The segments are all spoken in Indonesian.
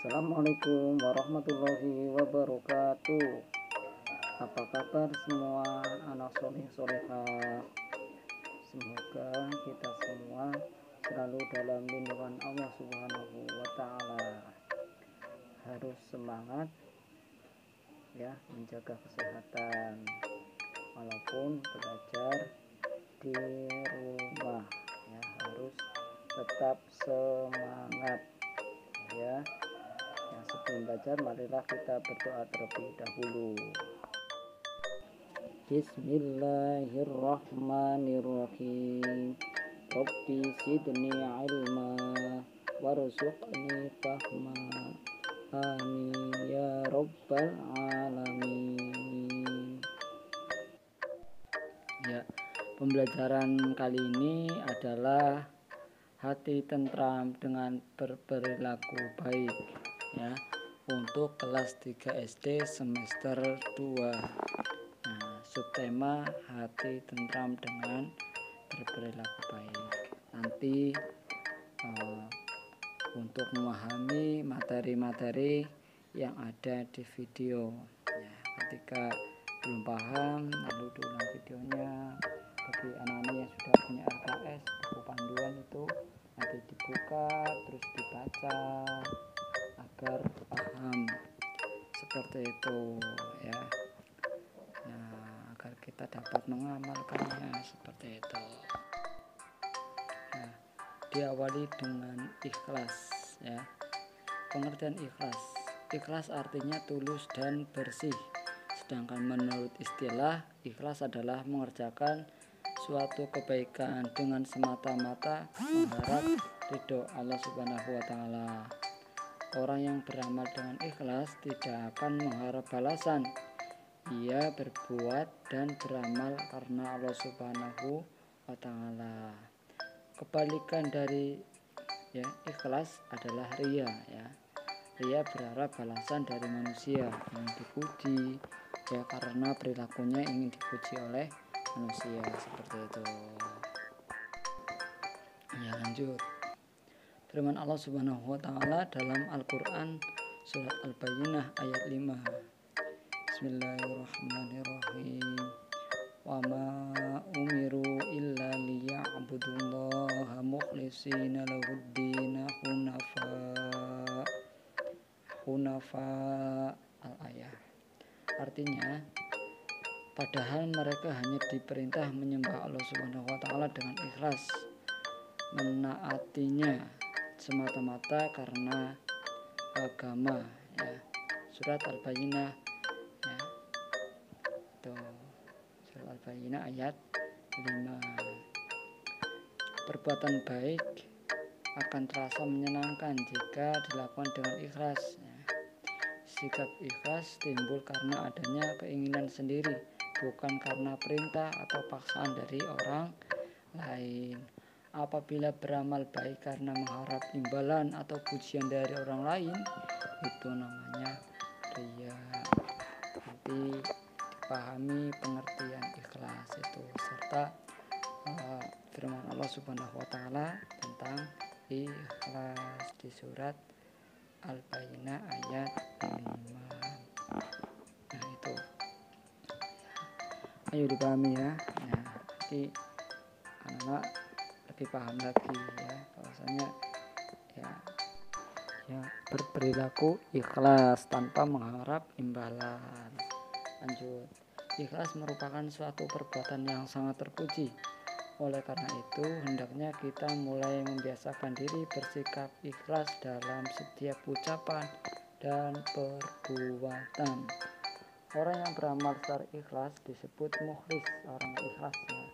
Assalamualaikum warahmatullahi wabarakatuh. Apa kabar semua anak soleh solehah? Semoga kita semua selalu dalam lindungan Allah Subhanahu wa Ta'ala. Harus semangat ya, menjaga kesehatan walaupun belajar di rumah ya, harus tetap semangat ya. Sebelum belajar, marilah kita berdoa terlebih dahulu. Bismillahirrahmanirrahim. Rabbi zidni ilma warzuqni fahma. Amin ya rabbal alamin. Ya, pembelajaran kali ini adalah hati tentram dengan berperilaku baik ya, untuk kelas 3 SD semester 2. Nah, subtema hati tentram dengan berperilaku baik. Nanti untuk memahami materi-materi yang ada di video ya, ketika belum paham lalu diulang videonya. Bagi anak-anak yang sudah punya LKS, buku panduan itu nanti dibuka terus dibaca agar paham, seperti itu ya. Nah, agar kita dapat mengamalkannya seperti itu. Nah, diawali dengan ikhlas ya. Pengertian ikhlas. Ikhlas artinya tulus dan bersih. Sedangkan menurut istilah, ikhlas adalah mengerjakan suatu kebaikan dengan semata-mata mengharap ridho Allah Subhanahu wa Ta'ala. Orang yang beramal dengan ikhlas tidak akan mengharap balasan. Ia berbuat dan beramal karena Allah Subhanahu wa Ta'ala. Kebalikan dari ya, ikhlas adalah riya ya. Riya berharap balasan dari manusia, ingin dipuji ya, karena perilakunya ingin dipuji oleh manusia, seperti itu. Ya, lanjut. Firman Allah Subhanahu wa Ta'ala dalam Al-Qur'an surat Al-Bayyinah ayat 5. Bismillahirrahmanirrahim. Wa ma umiru illa liya'budullaha mukhlishina lahuddin hunafa al-ayah. Artinya, padahal mereka hanya diperintah menyembah Allah Subhanahu wa Ta'ala dengan ikhlas, menaatinya semata-mata karena agama ya. Surat Al-Bayyinah ya. Surat Al-Bayyinah ayat 5. Perbuatan baik akan terasa menyenangkan jika dilakukan dengan ikhlas ya. Sikap ikhlas timbul karena adanya keinginan sendiri, bukan karena perintah atau paksaan dari orang lain. Apabila beramal baik karena mengharap imbalan atau pujian dari orang lain, itu namanya riya. Nanti dipahami pengertian ikhlas itu serta firman Allah Subhanahu wa Ta'ala tentang ikhlas di surat Al-Bayyinah ayat 5. Nah, itu ayo dipahami ya. Nah, nanti anak-anak lebih paham lagi ya, bahwasanya ya berperilaku ikhlas tanpa mengharap imbalan. Lanjut. Ikhlas merupakan suatu perbuatan yang sangat terpuji. Oleh karena itu, hendaknya kita mulai membiasakan diri bersikap ikhlas dalam setiap ucapan dan perbuatan. Orang yang beramal secara ikhlas disebut mukhlis, orang ikhlasnya.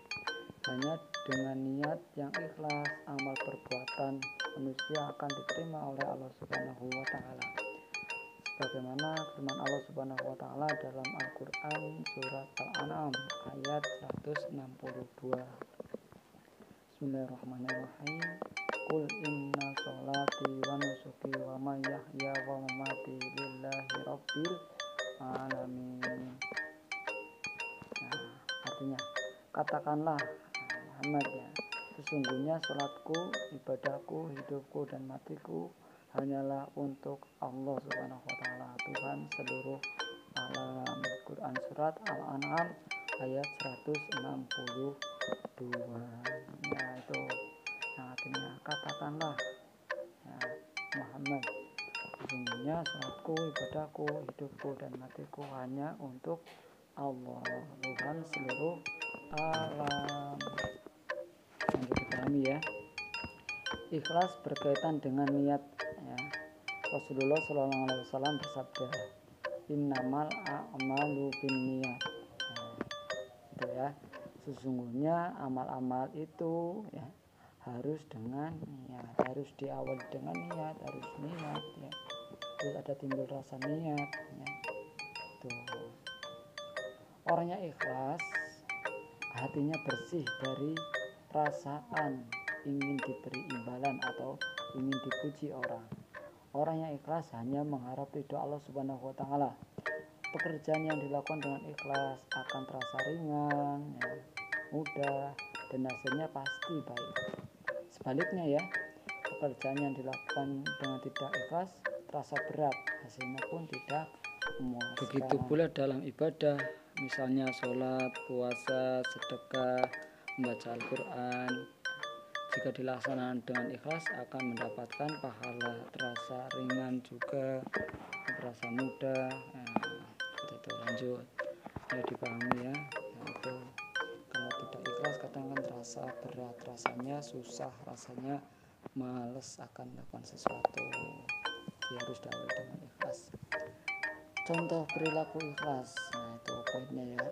Hanya dengan niat yang ikhlas, amal perbuatan manusia akan diterima oleh Allah Subhanahu wa Ta'ala. Sebagaimana firman Allah Subhanahu wa Ta'ala dalam Al-Qur'an surat Al-An'am ayat 162. Bismillahirrahmanirrahim. Qul inna sholati wa nusuki wa mahyaya wa mamati lillahi rabbil alamin. Nah, artinya katakanlah Muhammad ya, sesungguhnya sholatku, ibadahku, hidupku dan matiku hanyalah untuk Allah Subhanahu wa taala, Tuhan seluruh alam. Quran surat Al-An'am ayat 162. Ya, itu yang artinya katakanlah ya Muhammad, sesungguhnya salatku, ibadahku, hidupku dan matiku hanya untuk Allah, Tuhan seluruh alam. Yang dipahami ya. Ikhlas berkaitan dengan niat ya. Rasulullah SAW bersabda, innamal a'malu binniyat. Itu ya. Sesungguhnya amal-amal itu ya harus dengan niat, harus diawali dengan niat, harus niat ya. Terus ada timbul rasa niat ya. Tuh. Orangnya ikhlas, hatinya bersih dari perasaan ingin diberi imbalan atau ingin dipuji orang. Orang yang ikhlas hanya mengharap ridho Allah Subhanahu wa taala. Pekerjaan yang dilakukan dengan ikhlas akan terasa ringan, ya, mudah, dan hasilnya pasti baik. Sebaliknya ya, pekerjaan yang dilakukan dengan tidak ikhlas terasa berat, hasilnya pun tidak memuaskan. Begitu pula dalam ibadah, misalnya sholat, puasa, sedekah, membaca Al-Quran. Jika dilaksanakan dengan ikhlas akan mendapatkan pahala, terasa ringan juga, terasa mudah. Itu lanjut ya, dipahami ya. Itu kalau tidak ikhlas kadang kan terasa berat, rasanya susah, rasanya males akan melakukan sesuatu. Dia harus diawali dengan ikhlas. Contoh perilaku ikhlas, nah itu poinnya ya.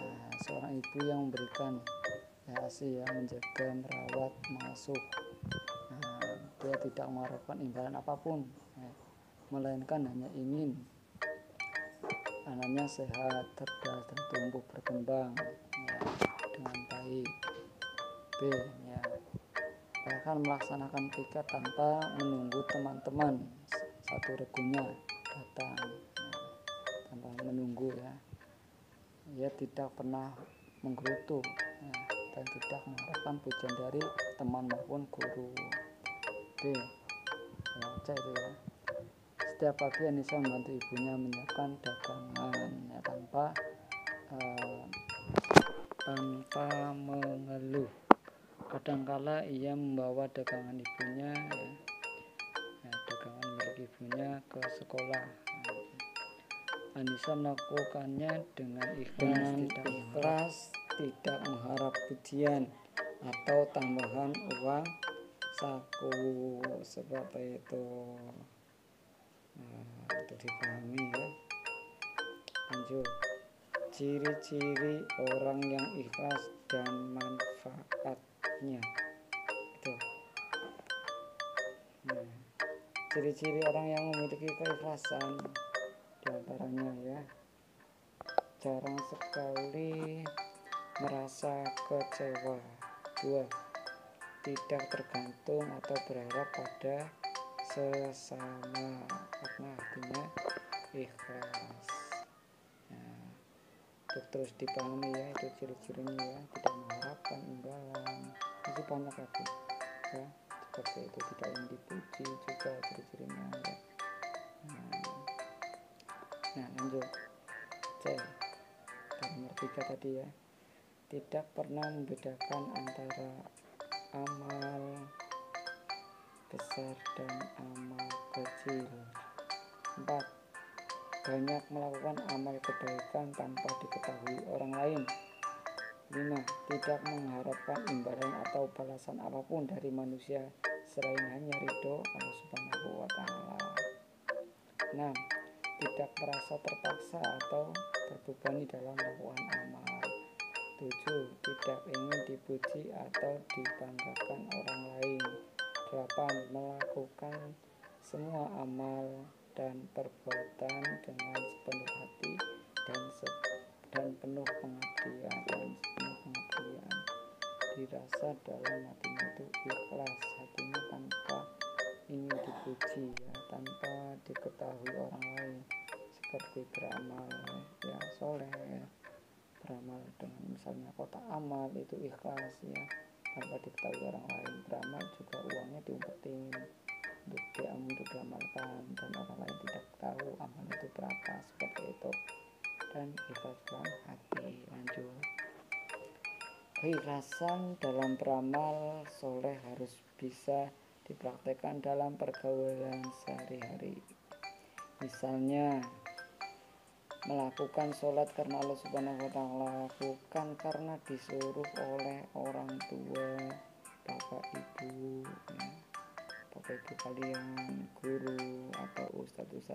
Nah, seorang ibu yang memberikan ASI ya, menjaga, merawat, mengasuh. Nah, dia tidak mengharapkan imbalan apapun ya, melainkan hanya ingin anaknya sehat, cerdas, dan tumbuh berkembang ya, dengan baik. B ya, bahkan melaksanakan piket tanpa menunggu teman-teman satu regunya datang ya, tanpa menunggu ya. Ia tidak pernah menggerutu ya, dan tidak mengharapkan pujian dari teman maupun guru. D ya, C itu ya, setiap pagi Anissa membantu ibunya menyiapkan dagangan ya, tanpa mengeluh. Kadangkala ia membawa dagangan ibunya ya, dagangan milik ibunya ke sekolah. Anissa melakukannya dengan ikhlas, tidak mengharap pujian atau tambahan uang saku, seperti itu. Nah, itu dipahami ya. Lanjut, ciri-ciri orang yang ikhlas dan manfaatnya. Itu. Nah, ciri-ciri orang yang memiliki keikhlasan diantaranya ya, jarang sekali merasa kecewa. 2. Tidak tergantung atau berharap pada sesama, karena artinya ikhlas. Nah, terus dipahami ya, itu ciri-cirinya ya, tidak mengharapkan imbalan. Masih banyak lagi ya, seperti itu, tidak ingin dipuji juga ciri-cirinya ya. Nah lanjut, C, nomor 3 tadi ya, tidak pernah membedakan antara amal besar dan amal kecil. 4. Banyak melakukan amal kebaikan tanpa diketahui orang lain. 5. Tidak mengharapkan imbalan atau balasan apapun dari manusia selain hanya ridho Allah Subhanahu wa taala. 6. Tidak merasa terpaksa atau terbebani dalam melakukan amal. 7. Tidak ingin dipuji atau dibanggakan orang lain. 8. Melakukan semua amal dan perbuatan dengan sepenuh hati dan penuh pengabdian, dirasa dalam hatinya itu ikhlas, hatinya tanpa ingin dipuji ya, tanpa diketahui orang lain, seperti beramal ya soleh ya, beramal dengan misalnya kotak amal itu ikhlas ya, tanpa diketahui orang lain. Beramal juga uangnya diumpetin untuk diamalkan, dan orang lain tidak tahu amal itu berapa, seperti itu. Dan ikhlas dalam hati. Lanjut, keikhlasan dalam beramal soleh harus bisa dipraktekkan dalam pergaulan sehari-hari. Misalnya melakukan sholat karena Allah Subhanahu wa Ta'ala, bukan karena disuruh oleh orang tua, bapak ibu, ya, bapak ibu kalian, guru atau ustadz.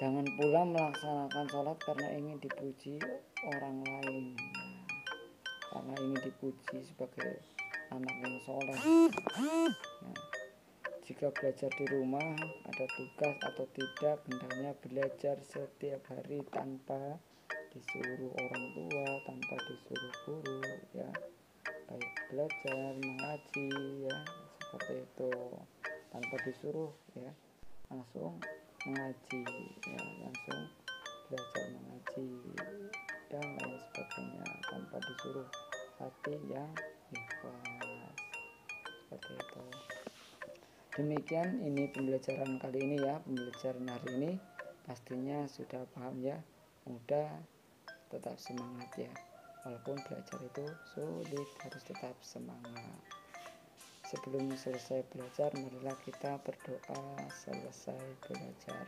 Jangan pula melaksanakan sholat karena ingin dipuji orang lain, karena ingin dipuji sebagai anak yang soleh. Jika belajar di rumah ada tugas atau tidak, hendaknya belajar setiap hari tanpa disuruh orang tua, tanpa disuruh guru, ya. Baik belajar mengaji, ya, seperti itu, tanpa disuruh, ya, langsung mengaji, ya, langsung belajar mengaji dan lain sebagainya, tanpa disuruh, hati yang ikhlas, seperti itu. Demikian ini pembelajaran kali ini, ya, pembelajaran hari ini. Pastinya sudah paham, ya, mudah, tetap semangat, ya, walaupun belajar itu sulit, harus tetap semangat. Sebelum selesai belajar, marilah kita berdoa selesai belajar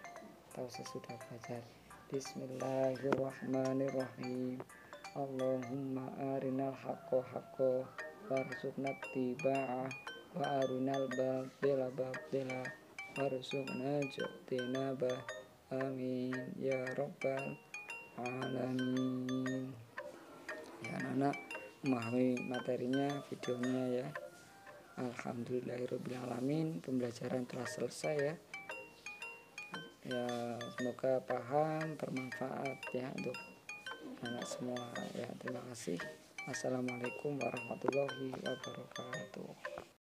atau sesudah belajar. Bismillahirrahmanirrahim. Allahumma arinal haqqo haqqo warzuqna ittiba'ah wa arinal batila batila warzuqna ijtinabah. Amin ya rabbal alamin. Ya, anak-anak memahami materinya, videonya, ya. Alhamdulillahirrahmanirrahim, pembelajaran telah selesai, ya. Ya, semoga paham, bermanfaat, ya, untuk anak semua, ya. Terima kasih. Assalamualaikum warahmatullahi wabarakatuh.